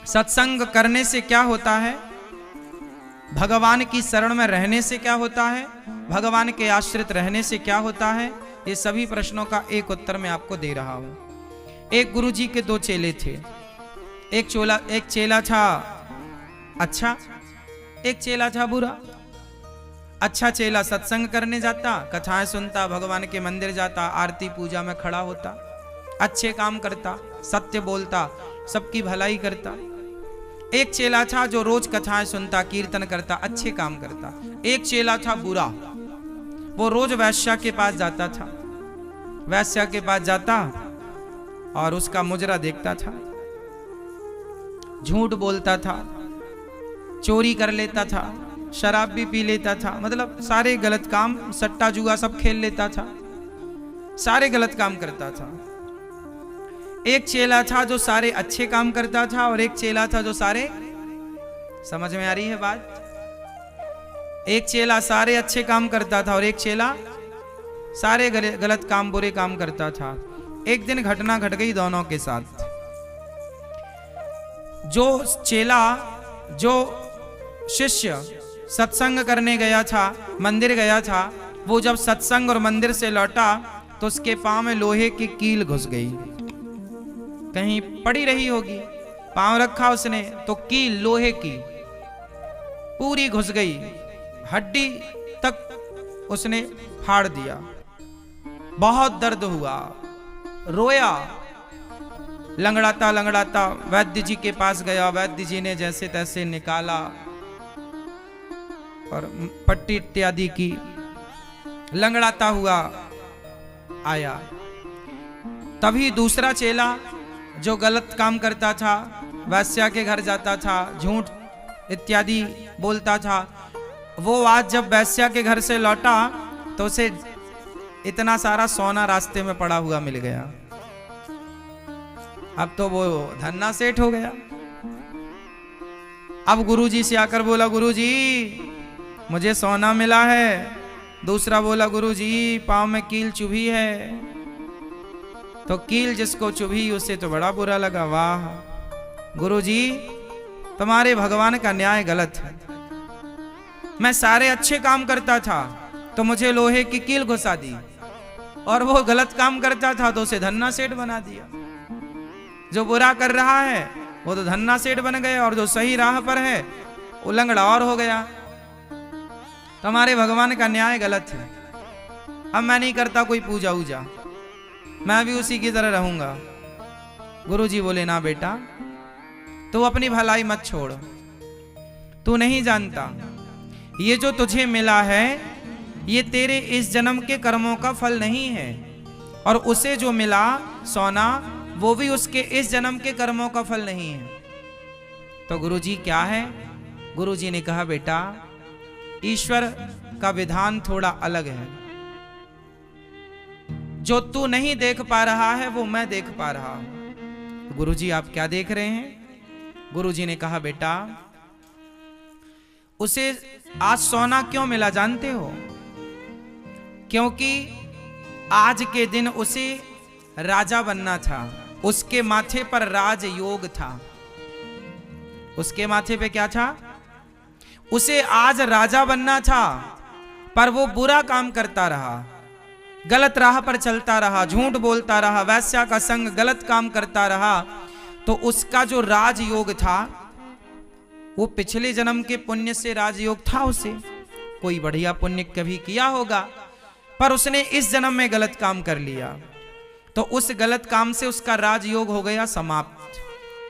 सत्संग करने से क्या होता है, भगवान की शरण में रहने से क्या होता है, भगवान के आश्रित रहने से क्या होता है, ये सभी प्रश्नों का एक उत्तर मैं आपको दे रहा हूं। एक गुरुजी के दो चेले थे। एक चेला था अच्छा, एक चेला था बुरा। अच्छा चेला सत्संग करने जाता, कथाएं सुनता, भगवान के मंदिर जाता, आरती पूजा में खड़ा होता, अच्छे काम करता, सत्य बोलता, सबकी भलाई करता। एक चेला था जो रोज कथाएं सुनता, कीर्तन करता, अच्छे काम करता। एक चेला था बुरा, वो रोज वैश्या के पास जाता था, वैश्या के पास जाता और उसका मुजरा देखता था, झूठ बोलता था, चोरी कर लेता था, शराब भी पी लेता था, मतलब सारे गलत काम, सट्टा जुआ सब खेल लेता था, सारे गलत काम करता था। एक चेला था जो सारे अच्छे काम करता था और एक चेला था जो सारे, समझ में आ रही है बात? एक चेला सारे अच्छे काम करता था और एक चेला सारे गलत काम, बुरे काम करता था। एक दिन घटना घट गई दोनों के साथ। जो चेला, जो शिष्य सत्संग करने गया था, मंदिर गया था, वो जब सत्संग और मंदिर से लौटा तो उसके पांव में लोहे की कील घुस गई। कहीं पड़ी रही होगी, पांव रखा उसने तो कील लोहे की पूरी घुस गई, हड्डी तक उसने फाड़ दिया। बहुत दर्द हुआ, रोया, लंगड़ाता लंगड़ाता वैद्य जी के पास गया। वैद्य जी ने जैसे तैसे निकाला और पट्टी इत्यादि की, लंगड़ाता हुआ आया। तभी दूसरा चेला जो गलत काम करता था, वैश्या के घर जाता था, झूठ इत्यादि बोलता था, वो आज जब वैश्या के घर से लौटा तो उसे इतना सारा सोना रास्ते में पड़ा हुआ मिल गया। अब तो वो धन्ना सेठ हो गया। अब गुरुजी से आकर बोला, गुरुजी मुझे सोना मिला है। दूसरा बोला, गुरुजी पांव में कील चुभी है। तो कील जिसको चुभी उसे तो बड़ा बुरा लगा। वाह गुरुजी, तुम्हारे भगवान का न्याय गलत है। मैं सारे अच्छे काम करता था तो मुझे लोहे की कील घुसा दी, और वो गलत काम करता था तो उसे धन्ना सेठ बना दिया। जो बुरा कर रहा है वो तो धन्ना सेठ बन गया, और जो सही राह पर है वो लंगड़ा और हो गया। तुम्हारे भगवान का न्याय गलत है। अब मैं नहीं करता कोई पूजा वूजा, मैं भी उसी की तरह रहूंगा। गुरुजी बोले, ना बेटा, तू अपनी भलाई मत छोड़। तू नहीं जानता, ये जो तुझे मिला है ये तेरे इस जन्म के कर्मों का फल नहीं है, और उसे जो मिला सोना वो भी उसके इस जन्म के कर्मों का फल नहीं है। तो गुरुजी क्या है? गुरुजी ने कहा, बेटा ईश्वर का विधान थोड़ा अलग है। जो तू नहीं देख पा रहा है वो मैं देख पा रहा हूं। गुरुजी आप क्या देख रहे हैं? गुरुजी ने कहा, बेटा उसे आज सोना क्यों मिला जानते हो? क्योंकि आज के दिन उसे राजा बनना था। उसके माथे पर राज योग था। उसके माथे पे क्या था? उसे आज राजा बनना था, पर वो बुरा काम करता रहा, गलत राह पर चलता रहा, झूठ बोलता रहा, वैश्या का संग, गलत काम करता रहा। तो उसका जो राजयोग था वो पिछले जन्म के पुण्य से राजयोग था। उसे कोई बढ़िया पुण्य कभी किया होगा, पर उसने इस जन्म में गलत काम कर लिया, तो उस गलत काम से उसका राजयोग हो गया समाप्त।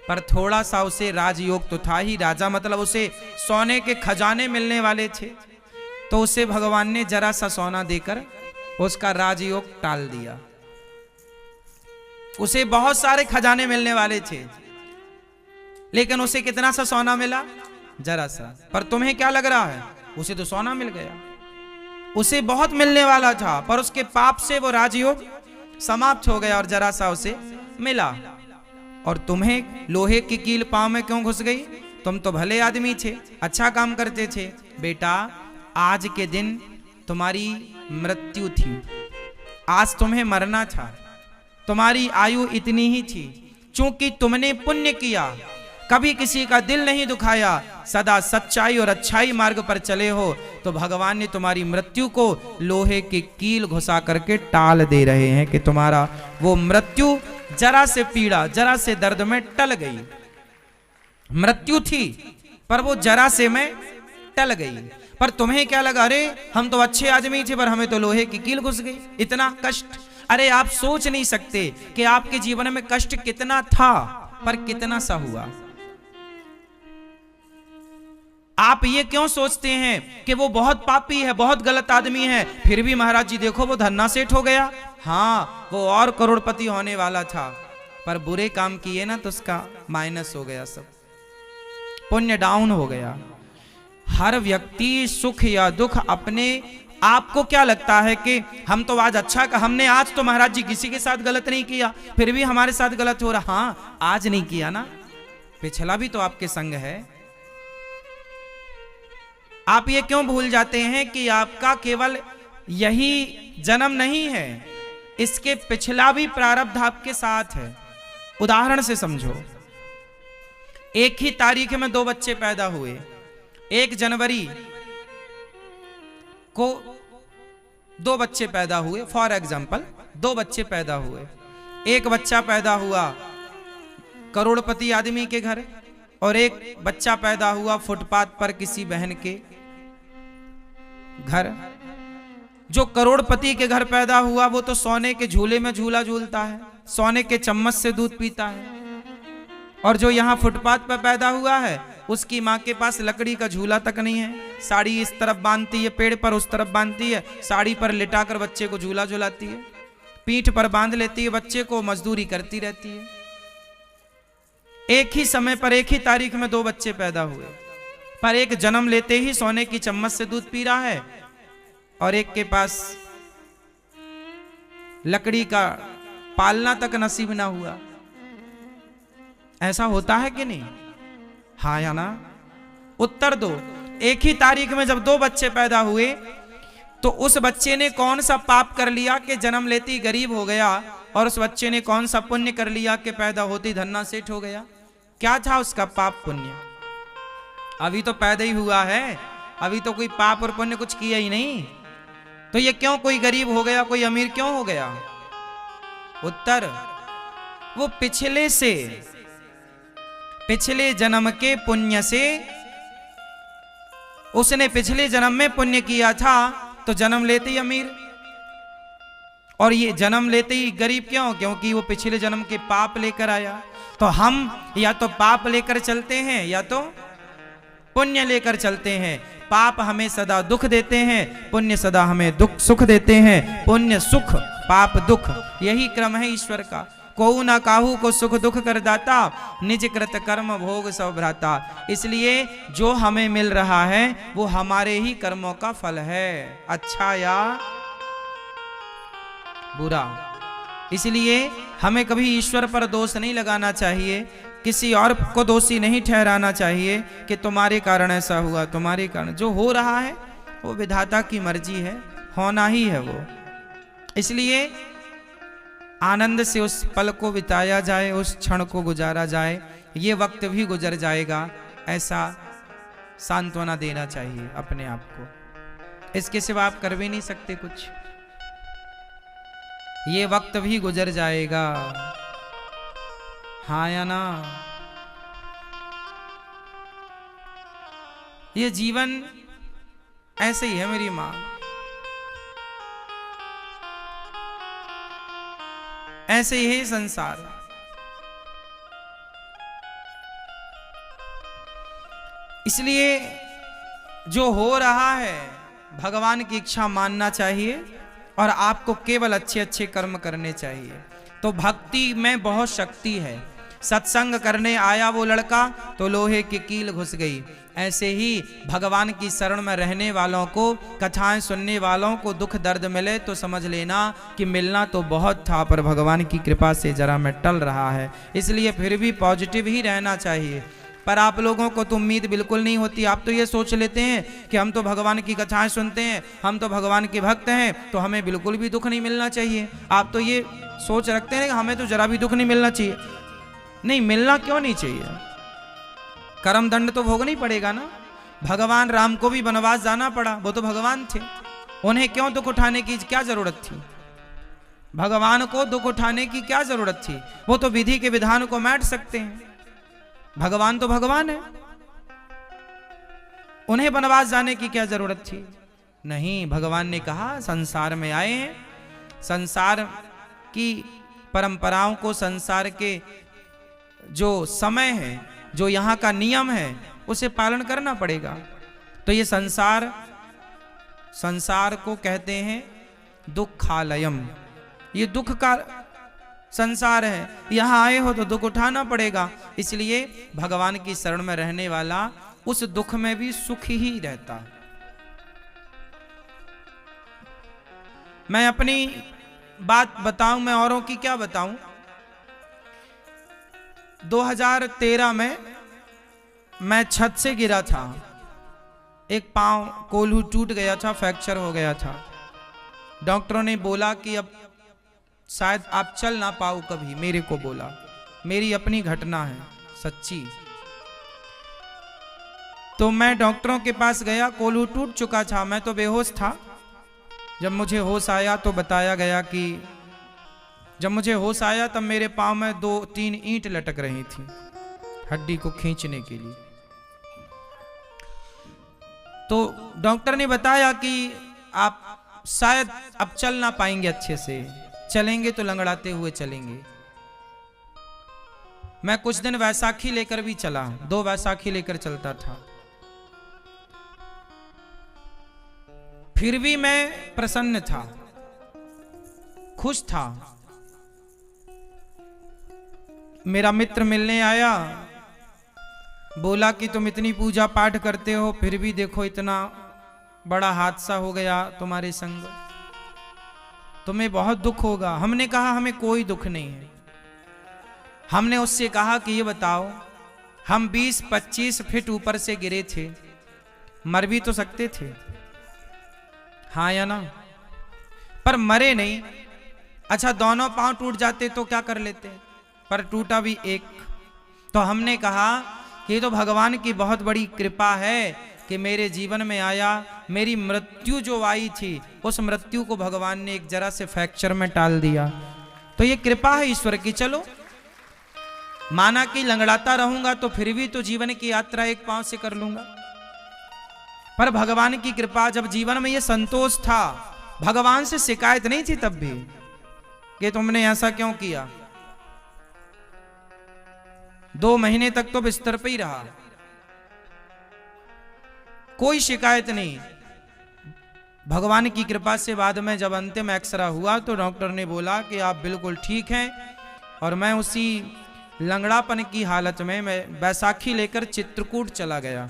पर थोड़ा सा उसे राजयोग तो था ही, राजा मतलब उसे सोने के खजाने मिलने वाले थे, तो उसे भगवान ने जरा सा सोना देकर उसका राजयोग टाल दिया। उसे बहुत सारे खजाने मिलने वाले थे, लेकिन उसे कितना सा सोना मिला? जरा सा। पर तुम्हें क्या लग रहा है? उसे तो सोना मिल गया। उसे बहुत मिलने वाला था, पर उसके पाप से वो राजयोग समाप्त हो गया और जरा सा उसे मिला। और तुम्हें लोहे की कील पांव में क्यों घुस गई? तुम तो भले आदमी थे, अच्छा काम करते थे। बेटा आज के दिन तुम्हारी मृत्यु थी, आज तुम्हें मरना था, तुम्हारी आयु इतनी ही थी। चूंकि तुमने पुण्य किया, कभी किसी का दिल नहीं दुखाया, सदा सच्चाई और अच्छाई मार्ग पर चले हो, तो भगवान ने तुम्हारी मृत्यु को लोहे की कील घुसा करके टाल दे रहे हैं कि तुम्हारा वो मृत्यु जरा से पीड़ा, जरा से दर्द में टल गई। मृत्यु थी पर वो जरा से में टल गई। पर तुम्हें क्या लगा, अरे हम तो अच्छे आदमी थे पर हमें तो लोहे की कील घुस गई, इतना कष्ट। अरे आप सोच नहीं सकते कि आपके जीवन में कष्ट कितना था, पर कितना सा हुआ। आप ये क्यों सोचते हैं कि वो बहुत पापी है, बहुत गलत आदमी है, फिर भी महाराज जी देखो वो धन्ना सेठ हो गया। हाँ, वो और करोड़पति होने वाला था, पर बुरे काम किए ना तो उसका माइनस हो गया, सब पुण्य डाउन हो गया। हर व्यक्ति सुख या दुख अपने, आपको क्या लगता है कि हम तो आज अच्छा, हमने आज तो महाराज जी किसी के साथ गलत नहीं किया, फिर भी हमारे साथ गलत हो रहा। हाँ, आज नहीं किया ना, पिछला भी तो आपके संग है। आप ये क्यों भूल जाते हैं कि आपका केवल यही जन्म नहीं है, इसके पिछला भी प्रारब्ध आपके साथ है। उदाहरण से समझो, एक ही तारीख में 2 बच्चे पैदा हुए। 1 जनवरी को 2 बच्चे पैदा हुए, फॉर एग्जाम्पल 2 बच्चे पैदा हुए। एक बच्चा पैदा हुआ करोड़पति आदमी के घर, और एक बच्चा पैदा हुआ फुटपाथ पर किसी बहन के घर। जो करोड़पति के घर पैदा हुआ वो तो सोने के झूले में झूला झूलता है, सोने के चम्मच से दूध पीता है, और जो यहाँ फुटपाथ पर पैदा हुआ है उसकी माँ के पास लकड़ी का झूला तक नहीं है। साड़ी इस तरफ बांधती है, पेड़ पर उस तरफ बांधती है, साड़ी पर लिटाकर बच्चे को झूला झुलाती है, पीठ पर बांध लेती है बच्चे को, मजदूरी करती रहती है। एक ही समय पर, एक ही तारीख में 2 बच्चे पैदा हुए, पर एक जन्म लेते ही सोने की चम्मच से दूध पी रहा है, और एक के पास लकड़ी का पालना तक नसीब ना हुआ। ऐसा होता है कि नहीं? हाँ या ना? उत्तर दो। एक ही तारीख में जब 2 बच्चे पैदा हुए, तो उस बच्चे ने कौन सा पाप कर लिया कि जन्म लेते ही गरीब हो गया, और उस बच्चे ने कौन सा पुण्य कर लिया कि पैदा होते ही धन्ना सेठ हो गया? क्या था उसका पाप पुण्य? अभी तो पैदा ही हुआ है, अभी तो कोई पाप और पुण्य कुछ किया ही नहीं, तो ये क्यों कोई गरीब हो गया, कोई अमीर क्यों हो गया? उत्तर, वो पिछले जन्म के पुण्य से, उसने पिछले जन्म में पुण्य किया था तो जन्म लेते ही अमीर, और ये जन्म लेते ही गरीब क्यों? क्योंकि वो पिछले जन्म के पाप लेकर आया। तो हम या तो पाप लेकर चलते हैं या तो पुण्य लेकर चलते हैं। पाप हमें सदा दुख देते हैं, पुण्य सदा हमें दुख सुख देते हैं। पुण्य सुख, पाप दुख, यही क्रम है ईश्वर का। को न काहू को सुख दुख कर दाता, निज कृत कर्म भोग सब भ्राता। इसलिए जो हमें मिल रहा है वो हमारे ही कर्मों का फल है, अच्छा या बुरा। इसलिए हमें कभी ईश्वर पर दोष नहीं लगाना चाहिए, किसी और को दोषी नहीं ठहराना चाहिए कि तुम्हारे कारण ऐसा हुआ, तुम्हारे कारण। जो हो रहा है वो विधाता की मर्जी है, होना ही है वो। इसलिए आनंद से उस पल को बिताया जाए, उस क्षण को गुजारा जाए। ये वक्त भी गुजर जाएगा, ऐसा सांत्वना देना चाहिए अपने आप को। इसके सिवा आप कर भी नहीं सकते कुछ। ये वक्त भी गुजर जाएगा, हाँ या ना? ये जीवन ऐसे ही है मेरी मां, ऐसे ही है संसार। इसलिए जो हो रहा है भगवान की इच्छा मानना चाहिए, और आपको केवल अच्छे अच्छे कर्म करने चाहिए। तो भक्ति में बहुत शक्ति है। सत्संग करने आया वो लड़का तो लोहे की कील घुस गई। ऐसे ही भगवान की शरण में रहने वालों को, कथाएं सुनने वालों को दुख दर्द मिले तो समझ लेना कि मिलना तो बहुत था, पर भगवान की कृपा से जरा में टल रहा है। इसलिए फिर भी पॉजिटिव ही रहना चाहिए। पर आप लोगों को तो उम्मीद बिल्कुल नहीं होती। आप तो ये सोच लेते हैं कि हम तो भगवान की कथाएं सुनते हैं, हम तो भगवान के भक्त हैं, तो हमें बिल्कुल भी दुख नहीं मिलना चाहिए। आप तो ये सोच रखते हैं कि हमें तो जरा भी दुख नहीं मिलना चाहिए। नहीं, मिलना क्यों नहीं चाहिए? कर्म दंड तो भोगना ही पड़ेगा ना। भगवान राम को भी वनवास जाना पड़ा, वो तो भगवान थे, उन्हें क्यों दुख उठाने की क्या जरूरत थी? भगवान को दुख उठाने की क्या जरूरत थी? वो तो विधि के विधान को मैट सकते हैं। भगवान तो भगवान है, उन्हें वनवास जाने की क्या जरूरत थी? नहीं, भगवान ने कहा संसार में आए हैं, संसार की परंपराओं को, संसार के जो समय है, जो यहाँ का नियम है, उसे पालन करना पड़ेगा। तो ये संसार को कहते हैं दुखालयम, ये दुख का संसार है, यहाँ आए हो तो दुख उठाना पड़ेगा। इसलिए भगवान की शरण में रहने वाला उस दुख में भी सुख ही रहता। मैं अपनी बात बताऊं, मैं औरों की क्या बताऊं। 2013 में मैं छत से गिरा था, एक पांव कोल्हू टूट गया था, फ्रैक्चर हो गया था। डॉक्टरों ने बोला कि अब शायद आप चल ना पाओ कभी, मेरे को बोला, मेरी अपनी घटना है सच्ची। तो मैं डॉक्टरों के पास गया, कोल्हू टूट चुका था, मैं तो बेहोश था। जब मुझे होश आया तो बताया गया कि जब मुझे होश आया तब मेरे पांव में 2-3 ईंट लटक रही थी हड्डी को खींचने के लिए। तो डॉक्टर ने बताया कि आप शायद अब चल ना पाएंगे अच्छे से, चलेंगे तो लंगड़ाते हुए चलेंगे। मैं कुछ दिन वैसाखी लेकर भी चला, 2 वैसाखी लेकर चलता था, फिर भी मैं प्रसन्न था, खुश था। मेरा मित्र मिलने आया, बोला कि तुम इतनी पूजा पाठ करते हो, फिर भी देखो इतना बड़ा हादसा हो गया तुम्हारे संग, तुम्हें बहुत दुख होगा। हमने कहा हमें कोई दुख नहीं है। हमने उससे कहा कि ये बताओ, हम 20-25 फीट ऊपर से गिरे थे, मर भी तो सकते थे, हाँ या ना? पर मरे नहीं। अच्छा, दोनों पांव टूट जाते तो क्या कर लेते, पर टूटा भी एक। तो हमने कहा कि ये तो भगवान की बहुत बड़ी कृपा है कि मेरे जीवन में आया, मेरी मृत्यु जो आई थी उस मृत्यु को भगवान ने एक जरा से फ्रैक्चर में टाल दिया। तो ये कृपा है ईश्वर की। चलो, माना कि लंगड़ाता रहूंगा तो फिर भी तो जीवन की यात्रा एक पांव से कर लूंगा। पर भगवान की कृपा, जब जीवन में ये संतोष था, भगवान से शिकायत नहीं थी तब भी कि तुमने ऐसा क्यों किया। 2 महीने तक तो बिस्तर पे ही रहा, कोई शिकायत नहीं। भगवान की कृपा से बाद में जब अंतिम एक्सरा हुआ तो डॉक्टर ने बोला कि आप बिल्कुल ठीक हैं। और मैं उसी लंगड़ापन की हालत में मैं बैसाखी लेकर चित्रकूट चला गया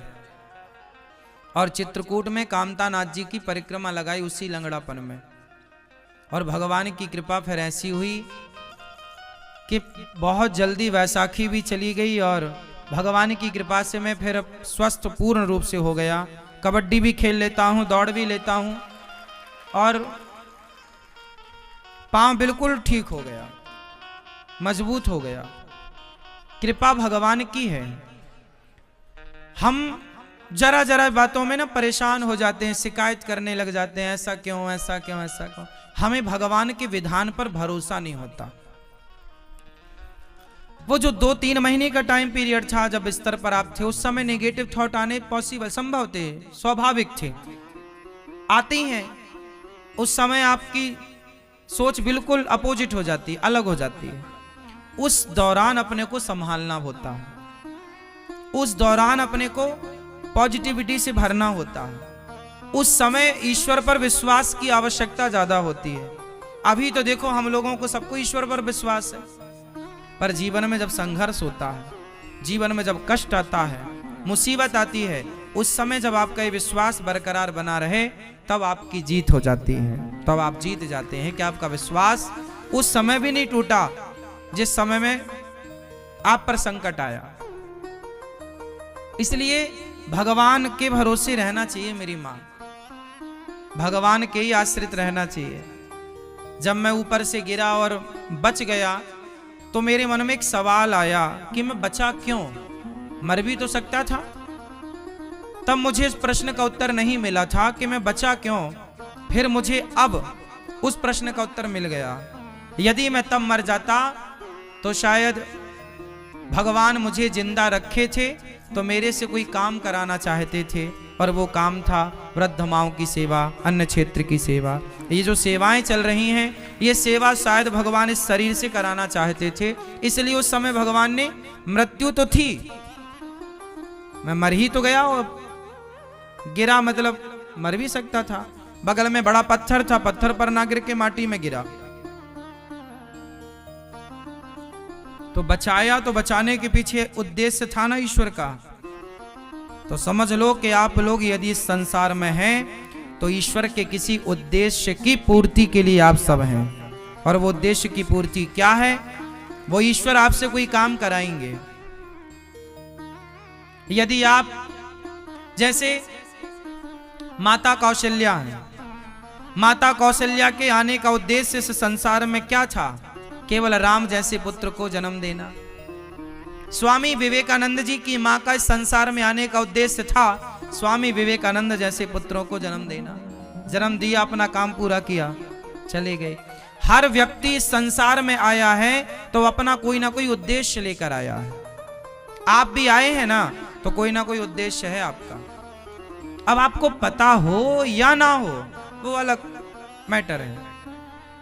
और चित्रकूट में कामता नाथ जी की परिक्रमा लगाई उसी लंगड़ापन में। और भगवान की कृपा फिर ऐसी हुई कि बहुत जल्दी वैसाखी भी चली गई और भगवान की कृपा से मैं फिर स्वस्थ पूर्ण रूप से हो गया। कबड्डी भी खेल लेता हूँ, दौड़ भी लेता हूँ और पांव बिल्कुल ठीक हो गया, मजबूत हो गया। कृपा भगवान की है। हम जरा जरा बातों में ना परेशान हो जाते हैं, शिकायत करने लग जाते हैं, ऐसा क्यों, ऐसा क्यों, ऐसा क्यों। हमें भगवान के विधान पर भरोसा नहीं होता। वो जो 2-3 महीने का टाइम पीरियड था जब बिस्तर पर आप थे, उस समय नेगेटिव थॉट आने पॉसिबल, संभव थे, स्वाभाविक थे, आती हैं। उस समय आपकी सोच बिल्कुल अपोजिट हो जाती है, अलग हो जाती है। उस दौरान अपने को संभालना होता है, उस दौरान अपने को पॉजिटिविटी से भरना होता है। उस समय ईश्वर पर विश्वास की आवश्यकता ज्यादा होती है। अभी तो देखो हम लोगों को सबको ईश्वर पर विश्वास है, पर जीवन में जब संघर्ष होता है, जीवन में जब कष्ट आता है, मुसीबत आती है, उस समय जब आपका ये विश्वास बरकरार बना रहे तब आपकी जीत हो जाती है, तब आप जीत जाते हैं। कि आपका विश्वास उस समय भी नहीं टूटा जिस समय में आप पर संकट आया। इसलिए भगवान के भरोसे रहना चाहिए मेरी मां, भगवान के ही आश्रित रहना चाहिए। जब मैं ऊपर से गिरा और बच गया तो मेरे मन में एक सवाल आया कि मैं बचा क्यों। मर भी तो सकता था। तब मुझे इस प्रश्न का उत्तर नहीं मिला था कि मैं बचा क्यों। फिर मुझे अब उस प्रश्न का उत्तर मिल गया। यदि मैं तब मर जाता तो शायद भगवान मुझे जिंदा रखे थे तो मेरे से कोई काम कराना चाहते थे, और वो काम था वृद्ध माओं की सेवा, अन्न क्षेत्र की सेवा। ये जो सेवाएं चल रही हैं, ये सेवा शायद भगवान इस शरीर से कराना चाहते थे, इसलिए उस समय भगवान ने, मृत्यु तो थी, मैं मर ही तो गया, और गिरा मतलब मर भी सकता था। बगल में बड़ा पत्थर था, पत्थर पर ना गिर के माटी में गिरा। तो बचाया, तो बचाने के पीछे उद्देश्य था ना ईश्वर का। तो समझ लो कि आप लोग यदि इस संसार में हैं तो ईश्वर के किसी उद्देश्य की पूर्ति के लिए आप सब हैं। और वो उद्देश्य की पूर्ति क्या है? वो ईश्वर आपसे कोई काम कराएंगे। यदि आप, जैसे माता कौशल्या है, माता कौशल्या के आने का उद्देश्य इस संसार में क्या था? केवल राम जैसे पुत्र को जन्म देना। स्वामी विवेकानंद जी की मां का इस संसार में आने का उद्देश्य था स्वामी विवेकानंद जैसे पुत्रों को जन्म देना। जन्म दिया, अपना काम पूरा किया, चले गए। हर व्यक्ति इस संसार में आया है तो अपना कोई ना कोई उद्देश्य लेकर आया है। आप भी आए हैं ना, तो कोई ना कोई उद्देश्य है आपका। अब आपको पता हो या ना हो वो अलग मैटर है,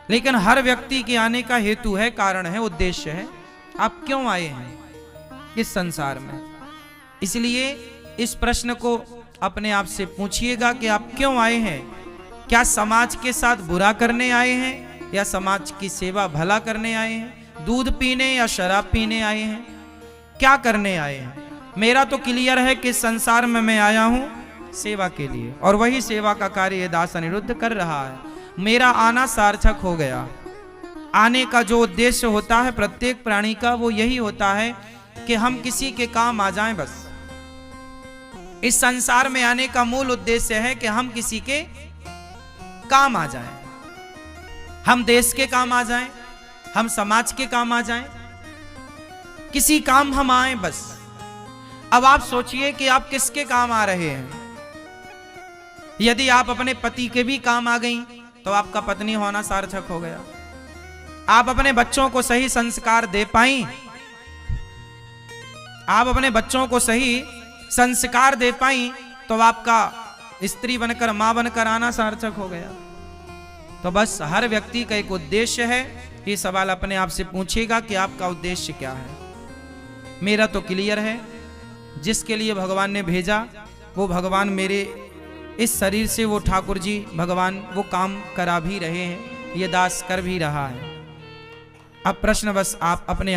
लेकिन हर व्यक्ति के आने का हेतु है, कारण है, उद्देश्य है। आप क्यों आए हैं इस संसार में? इसलिए इस प्रश्न को अपने आप से पूछिएगा कि आप क्यों आए हैं। क्या समाज के साथ बुरा करने आए हैं, या समाज की सेवा भला करने आए हैं? दूध पीने या शराब पीने आए हैं? क्या करने आए हैं? मेरा तो क्लियर है कि संसार में मैं आया हूं सेवा के लिए, और वही सेवा का कार्य ये दास अनिरुद्ध कर रहा है। मेरा आना सार्थक हो गया। आने का जो उद्देश्य होता है प्रत्येक प्राणी का, वो यही होता है कि हम किसी के काम आ जाएं। बस इस संसार में आने का मूल उद्देश्य है कि हम किसी के काम आ जाएं, हम देश के काम आ जाएं, हम समाज के काम आ जाएं, किसी काम हम आए बस। अब आप सोचिए कि आप किसके काम आ रहे हैं। यदि आप अपने पति के भी काम आ गई तो आपका पत्नी होना सार्थक हो गया। आप अपने बच्चों को सही संस्कार दे पाई, आप अपने बच्चों को सही संस्कार दे पाई तो आपका स्त्री बनकर मां बनकर आना सार्थक हो गया। तो बस हर व्यक्ति का एक उद्देश्य है। ये सवाल अपने आप से पूछेगा कि आपका उद्देश्य क्या है। मेरा तो क्लियर है, जिसके लिए भगवान ने भेजा वो भगवान मेरे इस शरीर से, वो ठाकुर जी भगवान वो काम करा भी रहे हैं, ये दास कर भी रहा है। अब प्रश्न बस आप अपने